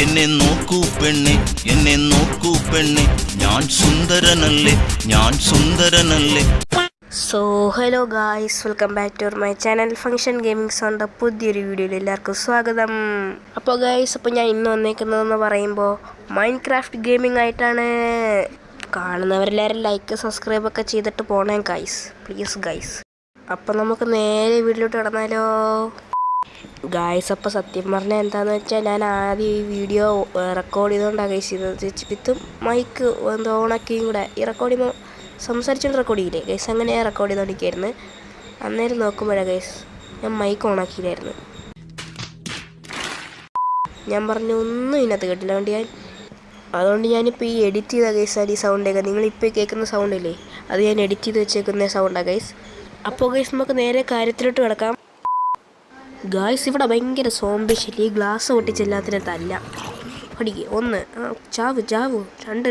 എന്നെ നോക്കൂ പെണ്ണെ, എന്നെ നോക്കൂ പെണ്ണെ, ഞാൻ സുന്ദരനല്ലേ, ഞാൻ സുന്ദരനല്ലേ. So hello guys, welcome back to my channel function gaming സോണിൻ്റെ പുതിയൊരു വീഡിയോയിൽ എല്ലാവർക്കും സ്വാഗതം. അപ്പോൾ ഗായ്സ്, ഞാൻ ഇന്ന് വന്നേക്കുന്നതെന്ന് പറയുമ്പോൾ മൈൻക്രാഫ്റ്റ് ഗെയിമിംഗ് ആയിട്ടാണ്. കാണുന്നവരെല്ലാവരും ലൈക്ക് സബ്സ്ക്രൈബൊക്കെ ചെയ്തിട്ട് പോണേ ഗായ്സ്, പ്ലീസ് ഗായ്സ്. അപ്പോൾ നമുക്ക് നേരെ വീട്ടിലോട്ട് കിടന്നാലോ ഗായ്സ്. അപ്പോൾ സത്യം പറഞ്ഞാൽ എന്താണെന്ന് വെച്ചാൽ, ഞാൻ ആദ്യം ഈ വീഡിയോ റെക്കോർഡ് ചെയ്തുകൊണ്ടാണ് ഗൈസ് ചെയ്തത്. വിത്തും മൈക്ക് എന്തോ ഓണാക്കിയും കൂടെ ഈ റെക്കോർഡ് ചെയ്യുമ്പോൾ സംസാരിച്ചുകൊണ്ട് റെക്കോർഡ് ചെയ്യില്ലേ ഗൈസ്, അങ്ങനെ റെക്കോർഡ് ചെയ്തുകൊണ്ടിരിക്കുകയായിരുന്നു. അന്നേരം നോക്കുമ്പോഴാണ് ഗൈസ് ഞാൻ മൈക്ക് ഓണാക്കിയില്ലായിരുന്നു. ഞാൻ പറഞ്ഞു ഒന്നും ഇതിനകത്ത് കേട്ടില്ല. അതുകൊണ്ട് ഞാനിപ്പോൾ ഈ എഡിറ്റ് ചെയ്ത ഗൈസ് ഈ സൗണ്ടൊക്കെ നിങ്ങളിപ്പോൾ കേൾക്കുന്ന സൗണ്ടില്ലേ, അത് ഞാൻ എഡിറ്റ് ചെയ്ത് വെച്ചേക്കുന്ന സൗണ്ടാണ് ഗൈസ്. അപ്പോൾ ഗൈസ് നമുക്ക് നേരെ കാര്യത്തിലോട്ട് കിടക്കാം. ഗായ്സ്, ഇവിടെ ഭയങ്കര സോംബി ശല്യം. ഈ ഗ്ലാസ് പൊട്ടിച്ചെല്ലാത്തിനെ തല്ല പഠിക്കുക. ഒന്ന് ചാവ് ചാവ്,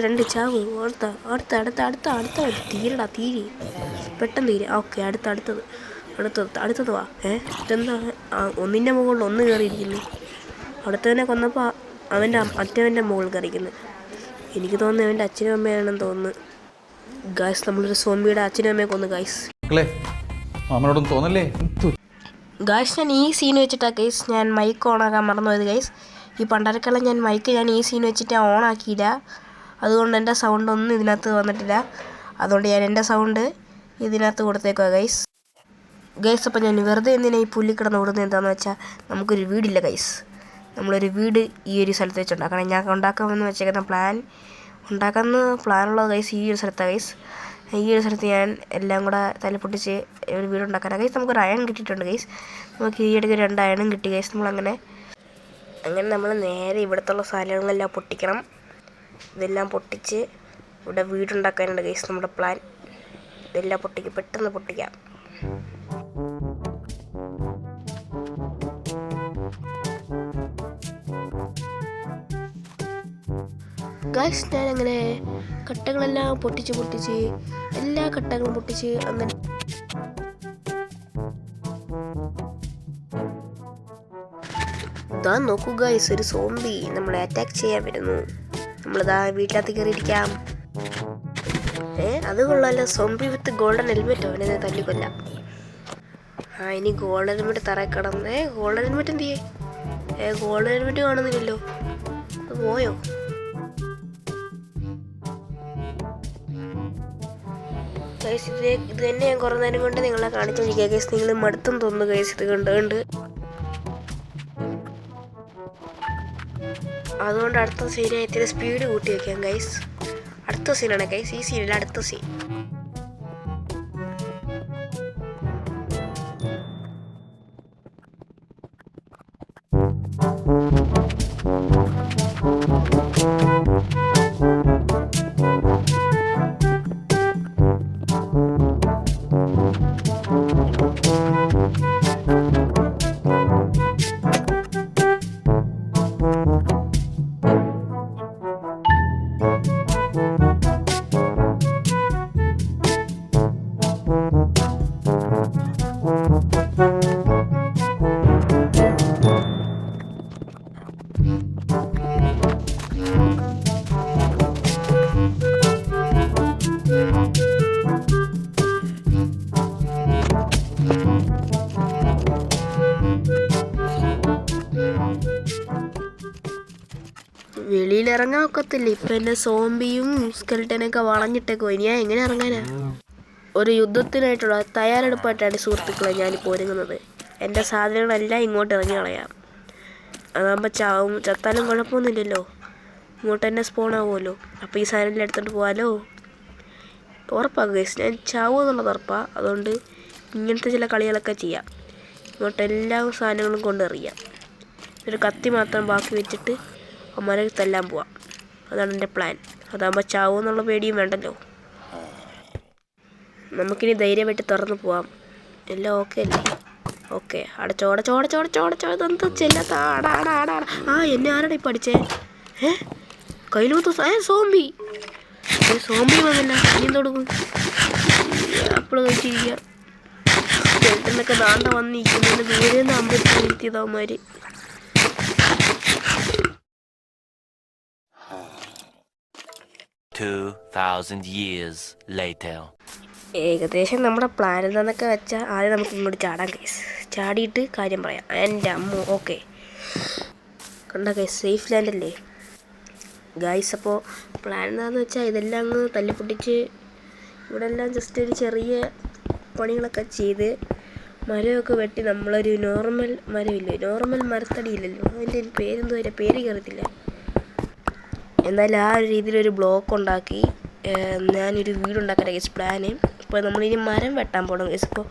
രണ്ട് ചാവ്, അടുത്ത തീരടാ, തീരി പെട്ടെന്ന് തീരെ. ഓക്കെ, അടുത്തത് വാ. ഇതെന്താ ഒന്നിൻ്റെ മുകളിൽ ഒന്ന് കയറിയിരിക്കുന്നു. അടുത്തവനെ കൊന്നപ്പോൾ മറ്റവൻ്റെ മുകളിൽ കയറിയിരിക്കുന്നു. എനിക്ക് തോന്നുന്നു അവൻ്റെ അച്ഛനും അമ്മയാണെന്ന് തോന്നുന്നു. ഗായ്സ്, നമ്മളൊരു സോംബിയുടെ അച്ഛനും അമ്മയെ കൊന്നു ഗായ്സ്. ഗായ്സ്, ഞാൻ ഈ സീൻ വെച്ചിട്ടാണ് ഗൈസ് ഞാൻ മൈക്ക് ഓണാക്കാൻ മറന്നുപോയത് ഗൈസ്. ഈ പണ്ടരക്കെല്ലാം ഞാൻ ഈ സീൻ വെച്ചിട്ട് ഓണാക്കിയില്ല. അതുകൊണ്ട് എൻ്റെ സൗണ്ട് ഒന്നും ഇതിനകത്ത് വന്നിട്ടില്ല. അതുകൊണ്ട് ഞാൻ എൻ്റെ സൗണ്ട് ഇതിനകത്ത് കൊടുത്തേക്കുക ഗൈസ്. അപ്പോൾ ഞാൻ വെറുതെ എന്തിനാ ഈ പുല്ലിൽ കിടന്ന് ഓടുന്നത് എന്താണെന്ന് വെച്ചാൽ, നമുക്കൊരു വീടില്ല ഗൈസ്. നമ്മളൊരു വീട് ഈ ഒരു സ്ഥലത്ത് വെച്ചുണ്ടാക്കണം. ഞാൻ ഉണ്ടാക്കാമെന്ന് വെച്ചേക്കുന്ന പ്ലാനുള്ളത് ഗൈസ് ഈ ഒരു സ്ഥലത്താണ് ഗൈസ്. ഈ ഒരു സ്ഥലത്ത് ഞാൻ എല്ലാം കൂടെ തലപ്പൊട്ടിച്ച് ഒരു വീടുണ്ടാക്കാനാണ് ഗൈസ്. നമുക്കൊരു അയൺ കിട്ടിയിട്ടുണ്ട് ഗൈസ്. നമുക്ക് ഈ ഇടയ്ക്ക് 2 അയണും കിട്ടി ഗൈസ്. നമ്മളങ്ങനെ നമ്മൾ നേരെ ഇവിടുത്തുള്ള സാധനങ്ങളെല്ലാം പൊട്ടിക്കണം. ഇതെല്ലാം പൊട്ടിച്ച് ഇവിടെ വീടുണ്ടാക്കാനുണ്ട് ഗൈസ് നമ്മുടെ പ്ലാൻ. ഇതെല്ലാം പെട്ടെന്ന് പൊട്ടിക്കാം. ഗൈസ്, ഞാനങ്ങനെ കട്ടകളെല്ലാം പൊട്ടിച്ച് എല്ലാ കട്ടകളും പൊട്ടിച്ച് അങ്ങനെ ഇതാ നോക്കൂ ഗൈസ്, ഒരു സോംബി നമ്മളെ അറ്റാക്ക് ചെയ്യാൻ വരുന്നു. നമ്മളിതാ വീട്ടിനകത്ത് കയറിയിരിക്കാം. അത് കൊള്ളാമല്ലോ, സോംബി വിത്ത് ഗോൾഡൻ ഹെൽമെറ്റ്. അവനെ തല്ലിക്കൊല്ലാം. ഇനി ഗോൾഡൻ ഹെൽമെറ്റ് തറയിൽ കിടന്നേ. ഗോൾഡൻ ഹെൽമെറ്റ് എന്ത് ചെയ്യേ? ഗോൾഡൻ ഹെൽമെറ്റ് കാണുന്നില്ലല്ലോ, അത് പോയോ? ഗൈസ്, ഇത് തന്നെ ഞാൻ കുറേ നേരം കൊണ്ട് നിങ്ങളെ കാണിച്ചുകൊണ്ടിരിക്കുക ഗൈസ്. നിങ്ങൾ മടുത്തും തോന്നുന്നു ഗൈസ് ഇത് കണ്ടുകൊണ്ട്. അതുകൊണ്ട് അടുത്ത സീനായി ഇത്തിരി സ്പീഡ് കൂട്ടി വയ്ക്കാം ഗൈസ്. അടുത്ത സീനാണ് ഗൈസ്, ഈ സീനിൽ അടുത്ത സീൻ. വെളിയിലിറങ്ങാൻ ഒക്കത്തില്ല. ഇപ്പം എൻ്റെ സോംബിയും സ്കെൽട്ടനൊക്കെ വളഞ്ഞിട്ടേക്കോ. ഇനി ഞാൻ എങ്ങനെ ഇറങ്ങാനാ? ഒരു യുദ്ധത്തിനായിട്ടുള്ള തയ്യാറെടുപ്പായിട്ടാണ് സുഹൃത്തുക്കളെ ഞാനിപ്പോൾ ഒരുങ്ങുന്നത്. എൻ്റെ സാധനങ്ങളെല്ലാം ഇങ്ങോട്ട് ഇറങ്ങി കളയാം. അതാകുമ്പോൾ ചത്താലും കുഴപ്പമൊന്നുമില്ലല്ലോ, ഇങ്ങോട്ട് തന്നെ സ്പോൺ ആവുമല്ലോ. അപ്പോൾ ഈ സാധനമെല്ലാം എടുത്തോണ്ട് പോകാമല്ലോ. ഉറപ്പാക്കുക ഗൈസ്, ഞാൻ ചാവും എന്നുള്ളത് ഉറപ്പാണ്. അതുകൊണ്ട് ഇങ്ങനത്തെ ചില കളികളൊക്കെ ചെയ്യാം. ഇങ്ങോട്ട് എല്ലാ സാധനങ്ങളും കൊണ്ടെറിയാം. ഒരു കത്തി മാത്രം ബാക്കി വെച്ചിട്ട് അമ്മരെ തല്ലാൻ പോവാം. അതാണ് എൻ്റെ പ്ലാൻ. അതാകുമ്പോൾ ചാവും എന്നുള്ള പേടിയും വേണ്ടല്ലോ. നമുക്കിനി ധൈര്യമായിട്ട് തുറന്ന് പോവാം. എല്ലാം ഓക്കെ അല്ലേ? ഓക്കെ. അടച്ചോടച്ചോടച്ചോടച്ചോടച്ചോ ചെല്ലാത്ത ആടാ. എന്നെ ആരാടാ ഇപ്പം അടിച്ചേ? കയ്യിലൂത്ത് സോംബി വന്നില്ല. ഇനി എന്തൊടുക്കും? അപ്പോൾ കഴിച്ചിരിക്കുക. എന്നൊക്കെ ദാണ്ട വന്നിരിക്കുന്നതിന് ദൂരെ നിന്ന് അമ്പത്തി ഇരുത്തിയതാവന്മാർ. 2,000 years later. ഏകദേശം നമ്മുടെ പ്ലാൻ എന്താണെന്നൊക്കെ വെച്ചാൽ ആദ്യം നമുക്ക് ഇങ്ങോട്ട് ചാടാം ഗൈസ്. ചാടിയിട്ട് കാര്യം പറയാം. എൻ്റെ അമ്മ ഓക്കെ കണ്ട ഗൈസ്, സേഫ് ലാൻഡല്ലേ ഗൈസ്. അപ്പോൾ പ്ലാൻ എന്താണെന്ന് വെച്ചാൽ ഇതെല്ലാം അങ്ങ് തല്ലിപ്പൊട്ടിച്ച് ഇവിടെ എല്ലാം ജസ്റ്റ് ഒരു ചെറിയ പണികളൊക്കെ ചെയ്ത് മരമൊക്കെ വെട്ടി നമ്മളൊരു നോർമൽ മരമില്ലേ, നോർമൽ മരത്തടിയില്ലല്ലോ, അതിൻ്റെ പേരെന്തോ വരെ പേര് കയറത്തില്ല, എന്നാലും ആ ഒരു രീതിയിലൊരു ബ്ലോക്ക് ഉണ്ടാക്കി ഞാനൊരു വീടുണ്ടാക്കാൻ ഗൈസ് പ്ലാന്. ഇപ്പോൾ നമ്മളിനി മരം വെട്ടാൻ പോകണം ഗൈസ്. ഇപ്പോൾ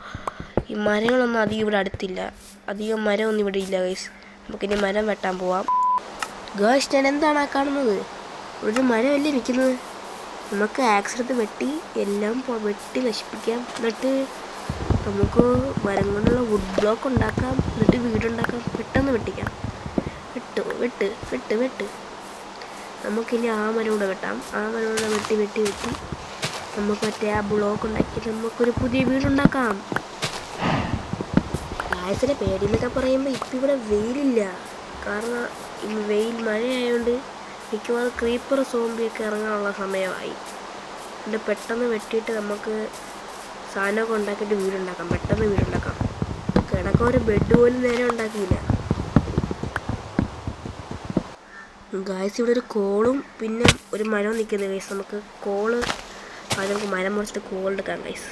ഈ മരങ്ങളൊന്നും അധികം ഇവിടെ അടുത്തില്ല, അധികം മരമൊന്നും ഇവിടെ ഇല്ല ഗൈസ്. നമുക്കിനി മരം വെട്ടാൻ പോവാം ഗൈസ്. ഞാൻ എന്താണ് ആ കാണുന്നത്? ഒരു മരമല്ലേ നിൽക്കുന്നത്. നമുക്ക് ആക്സ് എടുത്ത് വെട്ടി എല്ലാം വെട്ടി നശിപ്പിക്കാം. എന്നിട്ട് നമുക്ക് മരം കൊണ്ടുള്ള വുഡ് ബ്ലോക്ക് ഉണ്ടാക്കാം, എന്നിട്ട് വീടുണ്ടാക്കാം. പെട്ടെന്ന് വെട്ടിക്കാം. വെട്ട് വെട്ട് വെട്ട്. നമുക്കിനി ആ മരം കൂടെ വെട്ടാം. ആ മരം കൂടെ വെട്ടി വെട്ടി വെട്ടി നമുക്ക് മറ്റേ ആ ബ്ലോക്ക് ഉണ്ടാക്കി നമുക്കൊരു പുതിയ വീടുണ്ടാക്കാം. ആയസിൻ്റെ പേടി എന്നൊക്കെ പറയുമ്പോൾ ഇപ്പം ഇവിടെ വെയിലില്ല, കാരണം വെയിൽ മഴയായതുകൊണ്ട് മിക്കവാറും ക്രീപ്പർ സോംബിയൊക്കെ ഇറങ്ങാനുള്ള സമയമായി. അതുകൊണ്ട് പെട്ടെന്ന് വെട്ടിയിട്ട് നമുക്ക് സാധനമൊക്കെ ഉണ്ടാക്കിയിട്ട് വീടുണ്ടാക്കാം, പെട്ടെന്ന് വീടുണ്ടാക്കാം. കിടക്കാൻ ഒരു ബെഡ് പോലും നേരെ ഉണ്ടാക്കിയില്ല ഗായ്സ്. ഇവിടെ ഒരു കോളും പിന്നെ ഒരു മരവും നിൽക്കുന്നത് ഗൈസ്. നമുക്ക് കോള് ആദ്യം നമുക്ക് മരം മുറിച്ചിട്ട് കോൾ എടുക്കാം ഗൈസ്.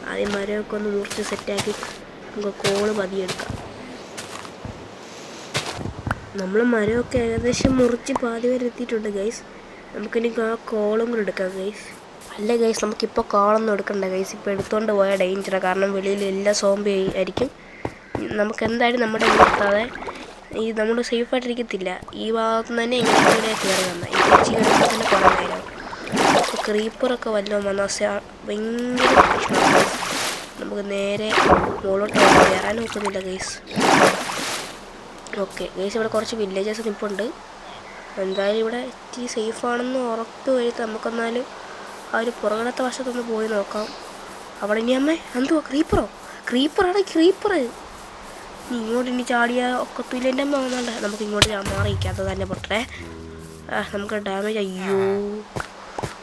ആദ്യം മരമൊക്കെ ഒന്ന് മുറിച്ച് സെറ്റാക്കി നമുക്ക് കോള് പതിയെടുക്കാം. നമ്മൾ മരമൊക്കെ ഏകദേശം മുറിച്ച് പാതി വരെ എത്തിയിട്ടുണ്ട് ഗൈസ്. നമുക്കിനി ആ കോളും കൂടെ എടുക്കാം ഗൈസ്. അല്ല ഗൈസ്, നമുക്കിപ്പോൾ കോളൊന്നും എടുക്കണ്ട ഗൈസ്. ഇപ്പോൾ എടുത്തുകൊണ്ട് പോയാൽ ഡേഞ്ചറാണ്, കാരണം വെളിയിൽ എല്ലാ സോംബി ആയിരിക്കും. നമുക്ക് എന്തായാലും നമ്മുടെ നിർത്താതെ ഈ നമ്മൾ സേഫായിട്ടിരിക്കത്തില്ല. ഈ ഭാഗത്തു നിന്ന് തന്നെ എങ്ങനെ കയറി വന്നാൽ ഈ കൊച്ചി കയറുമ്പോൾ തന്നെ കുറേ നേരം ഇപ്പോൾ ക്രീപ്പറൊക്കെ വല്ലതും വന്ന ഭയങ്കര പ്രശ്നമാണ്. നമുക്ക് നേരെ മുകളിലോട്ട് കയറാൻ നോക്കുന്നില്ല ഗൈസ്. ഓക്കെ ഗൈസ്, ഇവിടെ കുറച്ച് വില്ലേജസ് നിൽപ്പുണ്ട്. എന്തായാലും ഇവിടെ ഇത്തിരി സേഫാണെന്ന് ഉറപ്പ് വരുത്തി നമുക്കെന്നാലും ആ ഒരു പുറകിലത്തെ വശത്തൊന്ന് പോയി നോക്കാം. അവിടെ ഇനി അമ്മേ എന്തുവാ ക്രീപ്പറാണ് ക്രീപ്പർ. ഇങ്ങോട്ട് ഇനി ചാടിയ ഒക്കത്തില്ല എൻ്റെ അമ്മ വന്നോണ്ട്. നമുക്ക് ഇങ്ങോട്ട് മാറിയിക്കാത്ത തന്നെ പൊട്ടേ. നമുക്ക് ഡാമേജ്. അയ്യോ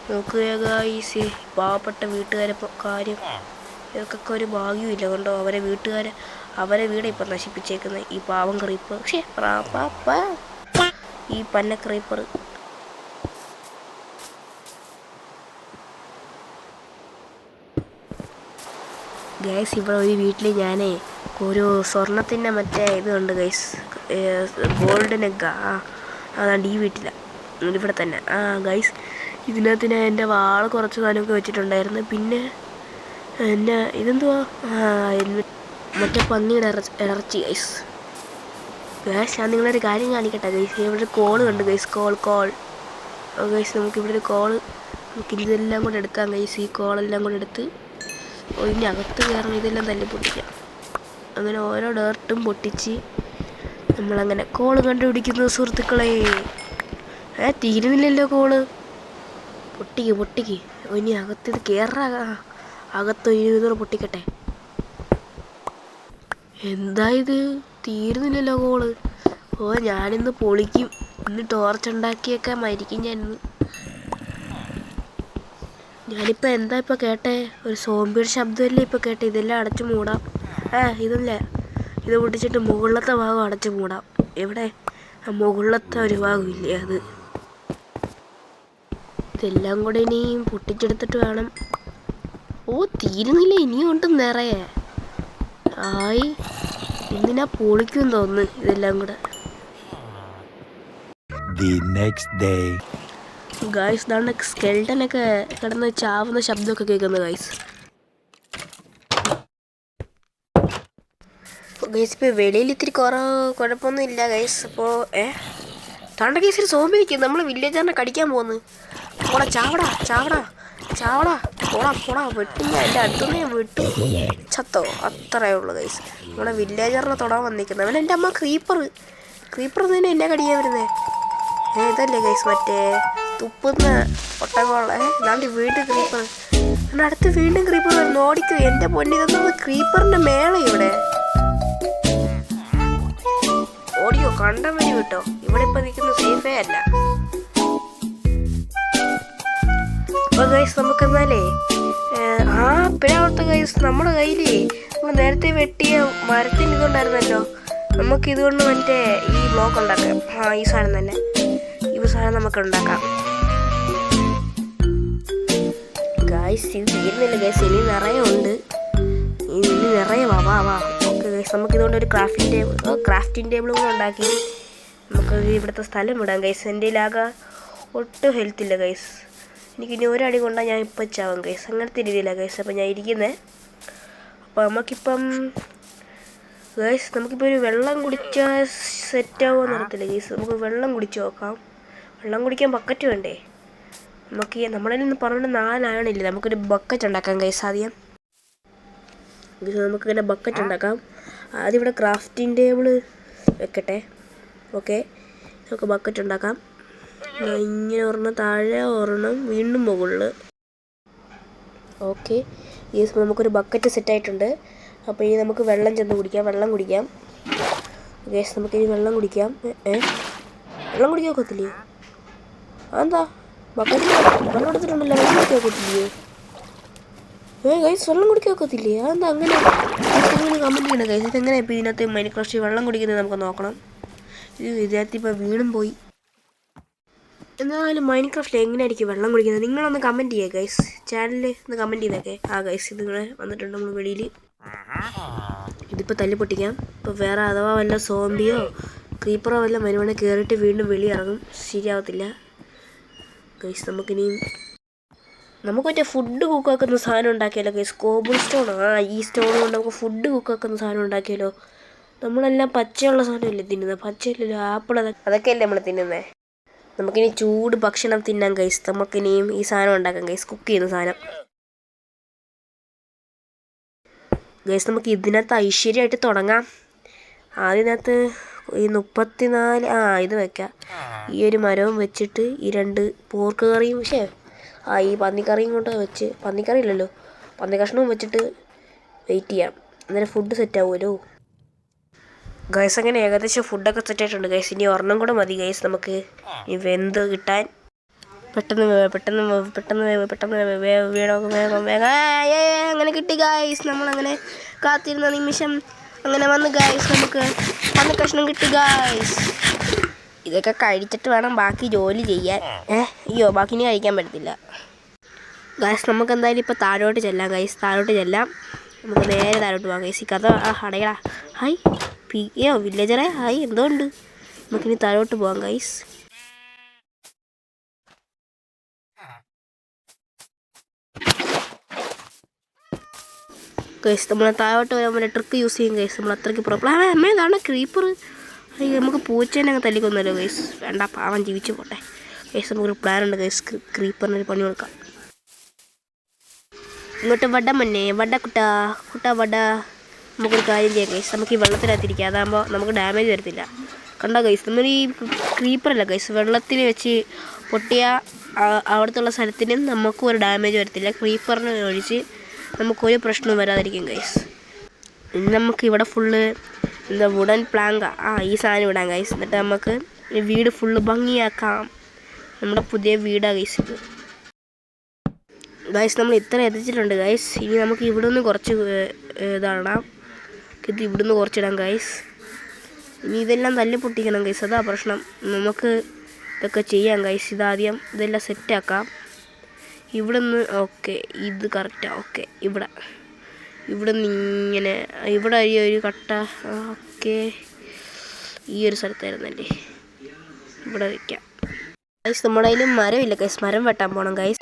നോക്കുക ഗൈസ്, പാവപ്പെട്ട വീട്ടുകാരെ കാര്യം. ഇവർക്കൊക്കെ ഒരു ഭാഗ്യമില്ല കൊണ്ടോ, അവരെ വീട് ഇപ്പം നശിപ്പിച്ചേക്കുന്നത് ഈ പാവം ക്രീപ്പർ. പക്ഷേ ഈ പന്ന ക്രീപ്പർ. ഗൈസ്, ഇവിടെ ഒരു വീട്ടിൽ ഞാനേ ഒരു സ്വർണത്തിൻ്റെ മറ്റേ ഇതുണ്ട് ഗൈസ്, ഗോൾഡൻ എഗ്ഗാ. അതാണ്ട് ഈ വീട്ടിലാണ്, ഇവിടെ തന്നെ. ഗൈസ്, ഇതിനകത്ത് ഞാൻ എൻ്റെ വാള് കുറച്ച് സാധനമൊക്കെ വെച്ചിട്ടുണ്ടായിരുന്നു. പിന്നെ എൻ്റെ ഇതെന്തുവാ, മറ്റേ പന്നിയുടെ ഇറച്ചി ഗൈസ്. ഞാൻ നിങ്ങളൊരു കാര്യം കാണിക്കട്ടെ ഗൈസ്. ഇവിടെ ഒരു കോള് കണ്ടു ഗൈസ്, കോൾ ഗൈസ്. നമുക്കിവിടെ ഒരു കോള്, നമുക്കിതെല്ലാം കൂടെ എടുക്കാം ഗൈസ്. ഈ കോളെല്ലാം കൂടെ എടുത്ത് ഇനി അകത്ത് കയറണം, ഇതെല്ലാം തല്ലി പൊട്ടിക്കാം. അങ്ങനെ ഓരോ ഡേർട്ടും പൊട്ടിച്ച് നമ്മളങ്ങനെ കോള് കണ്ടുപിടിക്കുന്നു സുഹൃത്തുക്കളെ. തീരുന്നില്ലല്ലോ കോള്. പൊട്ടിക്ക്. ഇനി അകത്ത് കയറാ, അകത്ത് ഇതോടെ പൊട്ടിക്കട്ടെ. എന്താ ഇത്, തീരുന്നില്ലല്ലോ കോള്. ഞാനിന്ന് പൊളിക്കും, ഇന്ന് ടോർച്ച് ഉണ്ടാക്കിയൊക്കെ മരിക്കും ഞാനിപ്പോൾ എന്താ ഇപ്പോൾ കേട്ടേ? ഒരു സോംബിയുടെ ശബ്ദമല്ലേ ഇപ്പോൾ കേട്ടെ. ഇതെല്ലാം അടച്ചു മൂടാം. ഇതല്ല, ഇത് പൊട്ടിച്ചിട്ട് മുകളിലത്തെ ഭാഗം അടച്ചു മൂടാം. എവിടെ മുകളിലത്തെ ഒരു ഭാഗമില്ലേ അത്. ഇതെല്ലാം കൂടെ ഇനിയും പൊട്ടിച്ചെടുത്തിട്ട് വേണം. തീരുന്നില്ല, ഇനിയും ഉണ്ട് നിറയെ. എന്തിനാ പൊളിക്കും തോന്നുന്നു ഇതെല്ലാം കൂടെ. ഗൈസ്, ദാണ്ട് സ്കെൽട്ടനൊക്കെ കിടന്ന് ചാവുന്ന ശബ്ദമൊക്കെ കേൾക്കുന്നു ഗൈസ്. ഇപ്പോൾ വെളിയിൽ ഇത്തിരി കുഴപ്പമൊന്നും ഇല്ല ഗൈസ്. അപ്പോൾ താണ്ട കേസിൽ സോംബി നിൽക്കും. നമ്മൾ വില്ലേജറിനെ കടിക്കാൻ പോകുന്നു. പോടാ വെട്ടും. ഞാൻ എൻ്റെ അടുത്തുനിന്ന് ഞാൻ വെട്ടും. ചത്തോ, അത്രയേ ഉള്ളൂ ഗൈസ്. നമ്മളെ വില്ലേജറിനെ തൊടാൻ വന്നിരിക്കുന്നത് അവൻ. എൻ്റെ അമ്മ ക്രീപ്പർ തന്നെ എന്നെ കടിക്കാൻ വരുന്നത്. ഇതല്ലേ ഗൈസ് മറ്റേ തുപ്പുന്ന ഒട്ടകമുള്ള. ഇതാണ്ട് വീണ്ടും ക്രീപ്പർ. എൻ്റെ അടുത്ത് വീണ്ടും ക്രീപ്പർ വരുന്നു. ഓടിക്കും എൻ്റെ പൊന്നി. ഇതൊന്നും ക്രീപ്പറിൻ്റെ മേള ഇവിടെ. ഓടിയോ, കണ്ടം വരി കേട്ടോ. ഇവിടെ ഇപ്പം നിൽക്കുന്ന സേഫേ അല്ല. ഗൈസ് നമുക്ക് എന്നാലേ പിന്നെ അവിടുത്തെ ഗൈസ് നമ്മുടെ കയ്യിലേ നമ്മൾ നേരത്തെ വെട്ടിയ മരത്തിന് ഇതുണ്ടായിരുന്നല്ലോ, നമുക്ക് ഇതുകൊണ്ട് മറ്റേ ഈ ബ്ലോക്ക് ഉണ്ടാക്കാം. ഈ സാധനം തന്നെ, ഈ സാധനം നമുക്ക് ഉണ്ടാക്കാം. ഗൈസ് ഇത് തീരുന്നില്ല ഗൈസ്, ഇനി നിറയെ ഉണ്ട്, ഇനി നിറയെ വാ. ഓക്കെ ഗൈസ്, നമുക്കിതുകൊണ്ട് ഒരു ക്രാഫ്റ്റിംഗ് ടേബിൾ കൂടെ ഉണ്ടാക്കി നമുക്ക് ഇവിടുത്തെ സ്ഥലം വിടാം ഗൈസ്. എൻ്റെ ലാഗ ഒട്ടും ഹെൽത്തില്ല ഗൈസ്, എനിക്കിനി ഒരടി കൊണ്ടാൽ ഞാൻ ഇപ്പം ചാവും ഗൈസ്, അങ്ങനത്തെ രീതിയിലാണ് ഗൈസ് അപ്പോൾ ഞാൻ ഇരിക്കുന്നത്. അപ്പോൾ നമുക്കിപ്പോൾ ഒരു വെള്ളം കുടിച്ചാൽ സെറ്റാവുമെന്ന് അറിയത്തില്ല ഗൈസ്. നമുക്ക് വെള്ളം കുടിച്ച് നോക്കാം. വെള്ളം കുടിക്കാൻ ബക്കറ്റ് വേണ്ടേ? നമ്മുടെ നിന്ന് പറഞ്ഞിട്ട് 4 ആണില്ലേ, നമുക്കൊരു ബക്കറ്റ് ഉണ്ടാക്കാം ഗൈസ്. ആദ്യം നമുക്കിങ്ങനെ ബക്കറ്റ് ഉണ്ടാക്കാം. ആദ്യം ഇവിടെ ക്രാഫ്റ്റിംഗ് ടേബിൾ വെക്കട്ടെ. ഓക്കെ, നമുക്ക് ബക്കറ്റ് ഉണ്ടാക്കാം. ഇങ്ങനെ ഒരെണ്ണം താഴെ, ഒരെണ്ണം വീണ്ടും മുകളിൽ. ഓക്കെ യെസ്, നമുക്കൊരു ബക്കറ്റ് സെറ്റായിട്ടുണ്ട്. അപ്പോൾ ഇനി നമുക്ക് വെള്ളം വെള്ളം കുടിക്കാം ഗൈസ്. നമുക്കിനി വെള്ളം കുടിക്കാം. വെള്ളം കുടിക്കാൻ ഒക്കത്തില്ലേ? അതെന്താ ബക്കറ്റിൽ വെള്ളം എടുത്തിട്ടുണ്ടല്ലോ, വെള്ളം കുടിക്കാൻ ഒക്കത്തില്ലേ? ഗൈസ് വെള്ളം കുടിക്കാൻ ഒക്കത്തില്ലേ? അതെന്താ അങ്ങനെ? കമൻറ്റ് ചെയ്യണം ഗൈസ്, ഇതെങ്ങനെ ഇപ്പോൾ ഇതിനകത്ത് മൈൻക്രാഫ്റ്റ് വെള്ളം കുടിക്കുന്നത് നമുക്ക് നോക്കണം. ഇതിനകത്ത് ഇപ്പോൾ വീണും പോയി. എന്നാലും മൈൻക്രാഫ്റ്റിൽ എങ്ങനെയായിരിക്കും വെള്ളം കുടിക്കുന്നത്? നിങ്ങളൊന്ന് കമൻറ്റ് ചെയ്യുക ഗൈസ്, ചാനലിൽ ഒന്ന് കമൻറ്റ് ചെയ്തൊക്കെ. ഗൈസ് ഇതിങ്ങനെ വന്നിട്ടുണ്ട് നമ്മൾ വെളിയിൽ. ഇതിപ്പോൾ തല്ലി പൊട്ടിക്കാം. ഇപ്പോൾ വേറെ അഥവാ വല്ല സോംബിയോ ക്രീപ്പറോ വല്ല മരുവണെ കയറിയിട്ട് വീണ്ടും വെളിയിറങ്ങും, ശരിയാവത്തില്ല ഗൈസ്. നമുക്ക് മറ്റേ ഫുഡ് കുക്കാക്കുന്ന സാധനം ഉണ്ടാക്കിയാലോ ഗൈസ്? കോബിൾ സ്റ്റോൺ, ഈ സ്റ്റോൺ കൊണ്ട് നമുക്ക് ഫുഡ് കുക്കാക്കുന്ന സാധനം ഉണ്ടാക്കിയാലോ? നമ്മളെല്ലാം പച്ചയുള്ള സാധനമല്ലേ തിന്നുന്നത്, പച്ചയല്ലല്ലോ, ആപ്പിൾ അതൊക്കെയല്ലേ നമ്മൾ തിന്നുന്നത്. നമുക്കിനി ചൂട് ഭക്ഷണം തിന്നാം ഗൈസ്. നമുക്കിനിയും ഈ സാധനം ഉണ്ടാക്കാം ഗൈസ്, കുക്ക് ചെയ്യുന്ന സാധനം ഗൈസ്. നമുക്ക് ഇതിനകത്ത് ഐശ്വര്യമായിട്ട് തുടങ്ങാം. ആദ്യത്തിനകത്ത് ഈ 34 ഇത് വെക്കാം. ഈ ഒരു മരവും വെച്ചിട്ട് ഈ 2 പോർക്ക് കറിയും ഈ പന്നിക്കറിയും കൊണ്ട് വെച്ച്, പന്നിക്കറി ഇല്ലല്ലോ, പന്നി കഷ്ണവും വെച്ചിട്ട് വെയിറ്റ് ചെയ്യാം. അന്നേരം ഫുഡ് സെറ്റ് ആവുമല്ലോ ഗൈസ്. അങ്ങനെ ഏകദേശം ഫുഡൊക്കെ സെറ്റായിട്ടുണ്ട് ഗൈസ്. ഇനി ഒരെണ്ണം കൂടെ മതി ഗൈസ് നമുക്ക് ഈ വെന്ത് കിട്ടാൻ. പെട്ടെന്ന് വേഗം അങ്ങനെ കിട്ടി ഗൈസ്. നമ്മളങ്ങനെ കാത്തിരുന്ന നിമിഷം അങ്ങനെ വന്ന് ഗൈസ്, നമുക്ക് പന്നി കഷ്ണം കിട്ടി ഗൈസ്. ഇതൊക്കെ കഴിച്ചിട്ട് വേണം ബാക്കി ജോലി ചെയ്യാൻ. ബാക്കി ഇനി കഴിക്കാൻ പറ്റത്തില്ല ഗൈസ്. നമുക്ക് എന്തായാലും ഇപ്പോൾ താഴോട്ട് ചെല്ലാം ഗൈസ്, നമുക്ക് നേരെ താഴോട്ട് പോകാം ഗൈസ്. ഈ കഥ അടയടാ. ഹായ് വില്ലേജറെ, ഹായ്, എന്തുകൊണ്ട്? നമുക്കിനി താഴോട്ട് പോകാം ഗൈസ്. നമ്മൾ താഴോട്ട് വരാൻ ട്രിക്ക് യൂസ് ചെയ്യും ഗൈസ്. നമ്മൾ അത്രയ്ക്ക് പ്രോബ്ലം. ഇതാണ് ക്രീപ്പർ. നമുക്ക് പൂച്ചേനെ അങ്ങ് തല്ലിക്കൊന്നല്ലോ ഗൈസ്, വേണ്ട, പാവം ജീവിച്ചു പോട്ടെ ഗൈസ്. നമുക്കൊരു പ്ലാൻ ഉണ്ട് ഗൈസ്, ക്രീപ്പറിനൊരു പണി കൊടുക്കാം. ഇങ്ങോട്ട് വട മണ്ണേ, വട കുട്ട വട. നമുക്കൊരു കാര്യം ചെയ്യാം ഗൈസ്, നമുക്ക് ഈ വെള്ളത്തിനകത്തിരിക്കാം, അതാകുമ്പോൾ നമുക്ക് ഡാമേജ് വരത്തില്ല. കണ്ടോ ഗൈസ്, നമ്മൾ ഈ ക്രീപ്പറല്ല ഗൈസ്, വെള്ളത്തിൽ വെച്ച് പൊട്ടിയ അവിടുത്തെ സ്ഥലത്തിന് നമുക്കും ഒരു ഡാമേജ് വരത്തില്ല. ക്രീപ്പറിന് ഒഴിച്ച് നമുക്കൊരു പ്രശ്നവും വരാതിരിക്കും ഗൈസ്. ഇനി നമുക്ക് ഇവിടെ ഫുള്ള് വുഡൻ പ്ലാങ്ക ഈ സാധനം ഇടാം ഗൈസ്. എന്നിട്ട് നമുക്ക് ഈ വീട് ഫുള്ള് ഭംഗിയാക്കാം. നമ്മുടെ പുതിയ വീടാണ് ഗൈസ് ഇത്. ഗൈസ് നമ്മൾ ഇത്ര എത്തിച്ചിട്ടുണ്ട് ഗൈസ്. ഇനി നമുക്ക് ഇവിടെ നിന്ന് കുറച്ച് ഇതാടാം, ഇത് ഇവിടുന്ന് കുറച്ചിടാം ഗൈസ്. ഇനി ഇതെല്ലാം തല്ലി പൊട്ടിക്കണം ഗൈസ്, അതാ പ്രശ്നം. നമുക്ക് ഇതൊക്കെ ചെയ്യാം ഗൈസ്. ഇതാദ്യം ഇതെല്ലാം സെറ്റാക്കാം. ഇവിടെ നിന്ന് ഓക്കെ, ഇത് കറക്റ്റാണ്. ഓക്കെ, ഇവിടെ നിന്ന് ഇങ്ങനെ ഇവിടെ ഒരു കട്ട. ഓക്കെ, ഈ ഒരു സ്ഥലത്തായിരുന്നല്ലേ, ഇവിടെ വയ്ക്കാം ഗൈസ്. നമ്മുടെ കയ്യിൽ മരമില്ല ഗൈസ്, മരം വെട്ടാൻ പോകണം ഗൈസ്.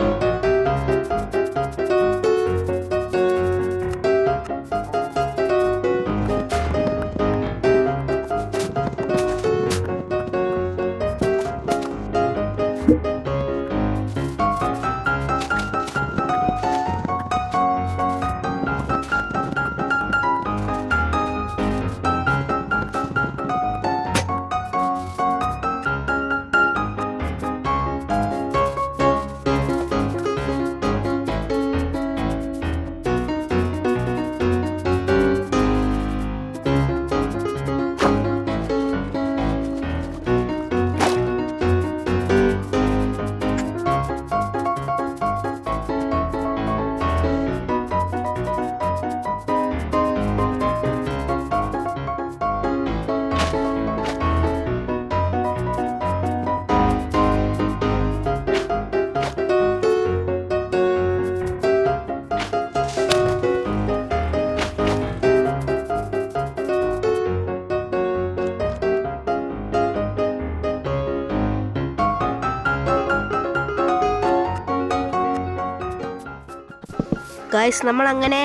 ഗൈസ് നമ്മളങ്ങനെ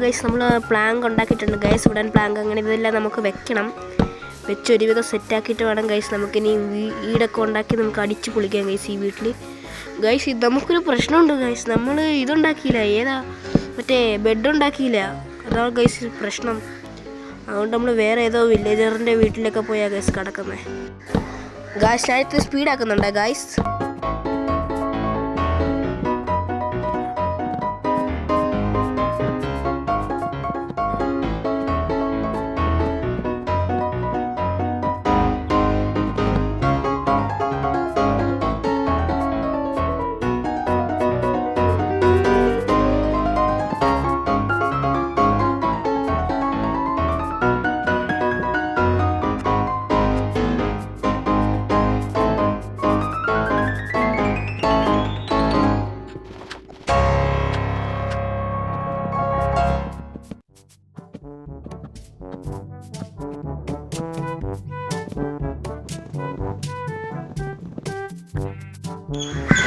ഗൈസ് നമ്മൾ പ്ലാങ്ക് ഉണ്ടാക്കിയിട്ടുണ്ട് ഗൈസ്. വുഡൻ പ്ലാങ്ക് അങ്ങനെ ഇതെല്ലാം നമുക്ക് വെക്കണം. വെച്ച് ഒരുവിധം സെറ്റാക്കിയിട്ട് വേണം ഗൈസ് നമുക്കിനി വീടൊക്കെ ഉണ്ടാക്കി നമുക്ക് അടിച്ച് പൊളിക്കാം ഗൈസ് ഈ വീട്ടിൽ. ഗൈസ് ഇത് നമുക്കൊരു പ്രശ്നമുണ്ട് ഗൈസ്. നമ്മൾ ഇതുണ്ടാക്കിയില്ല, ഏതാ മറ്റേ ബെഡ് ഉണ്ടാക്കിയില്ല. അതാണ് ഗൈസ് പ്രശ്നം. അതുകൊണ്ട് നമ്മൾ വേറെ ഏതോ വില്ലേജറിൻ്റെ വീട്ടിലൊക്കെ പോയാൽ ഗൈസ് കിടക്കുന്നത്. ഗൈസ് ഞാനിത് സ്പീഡാക്കുന്നുണ്ടോ ഗൈസ്?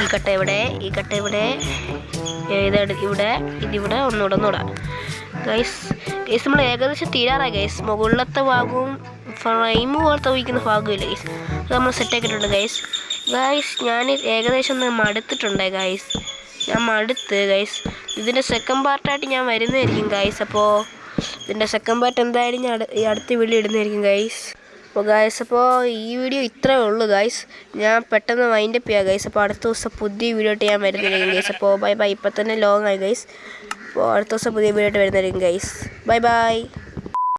ഈ കട്ട ഇവിടെ, ഈ കട്ട ഇവിടെ, ഇവിടെ, ഇതിവിടെ, ഒന്നുകൂടെ ഗൈസ്. നമ്മൾ ഏകദേശം തീരാറായി ഗൈസ്. മുകളിലത്തെ ഭാഗവും ഫ്രെയിം പോലത്തെ വയ്ക്കുന്ന ഭാഗമില്ല ഗൈസ്, അത് നമ്മൾ സെറ്റാക്കിയിട്ടുണ്ട് ഗൈസ്. ഞാൻ ഏകദേശം ഒന്ന് മടുത്തിട്ടുണ്ട് ഗൈസ്. ഞാൻ മടുത്ത് ഗൈസ്. ഇതിൻ്റെ സെക്കൻഡ് പാർട്ടായിട്ട് ഞാൻ വരുന്നതായിരിക്കും ഗൈസ്. അപ്പോൾ ഇതിൻ്റെ സെക്കൻഡ് പാർട്ട് എന്തായാലും ഞാൻ അടുത്ത വീഡിയോ ഇടുന്നതായിരിക്കും ഗൈസ്. അപ്പോൾ ഗൈസ്, അപ്പോൾ ഈ വീഡിയോ ഇത്രയേ ഉള്ളൂ ഗൈസ്. ഞാൻ പെട്ടെന്ന് വൈൻഡപ്പ് ചെയ്യാം ഗൈസ്. അപ്പോൾ അടുത്ത ദിവസം പുതിയ വീഡിയോ ആയിട്ട് ഞാൻ വരുന്നതായിരിക്കും ഗൈസ്. അപ്പോൾ ബൈ ബൈ. ഇപ്പം തന്നെ ലോങ് ആയി ഗൈസ്. അപ്പോൾ അടുത്ത ദിവസം പുതിയ വീഡിയോ ആയിട്ട് വരുന്നതായിരിക്കും ഗൈസ്. Bye bye.